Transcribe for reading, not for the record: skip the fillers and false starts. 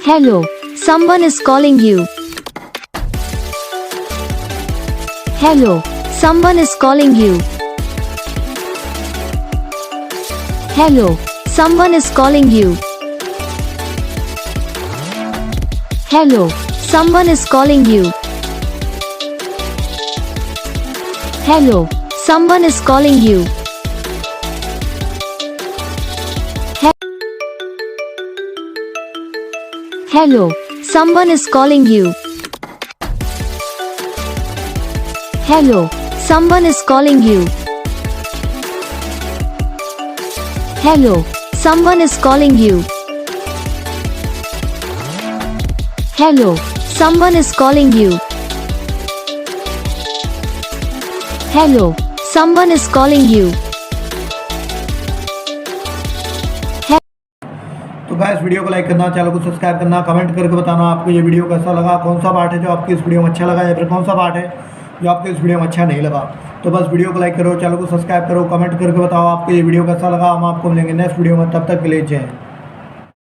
Hello, someone is calling you. Hello, someone is calling you. Hello, someone is calling you. Hello, someone is calling you. Hello, someone is calling you. Hello, someone is calling you. Hello, someone is calling you. Hello, someone is calling you. Hello, someone is calling you. Hello, someone is calling you. तो guys video को like करना, channel को subscribe करना, comment करके बताना आपको ये video कैसा लगा, कौन सा पार्ट है जो आपकी इस वीडियो में अच्छा लगा या फिर कौन सा पार्ट है जो आपको इस वीडियो में अच्छा नहीं लगा। तो बस वीडियो को लाइक करो, चैनल को सब्सक्राइब करो, कमेंट करके बताओ आपको ये वीडियो कैसा लगा। हम आपको मिलेंगे नेक्स्ट वीडियो में, तब तक के लिए जय हिंद।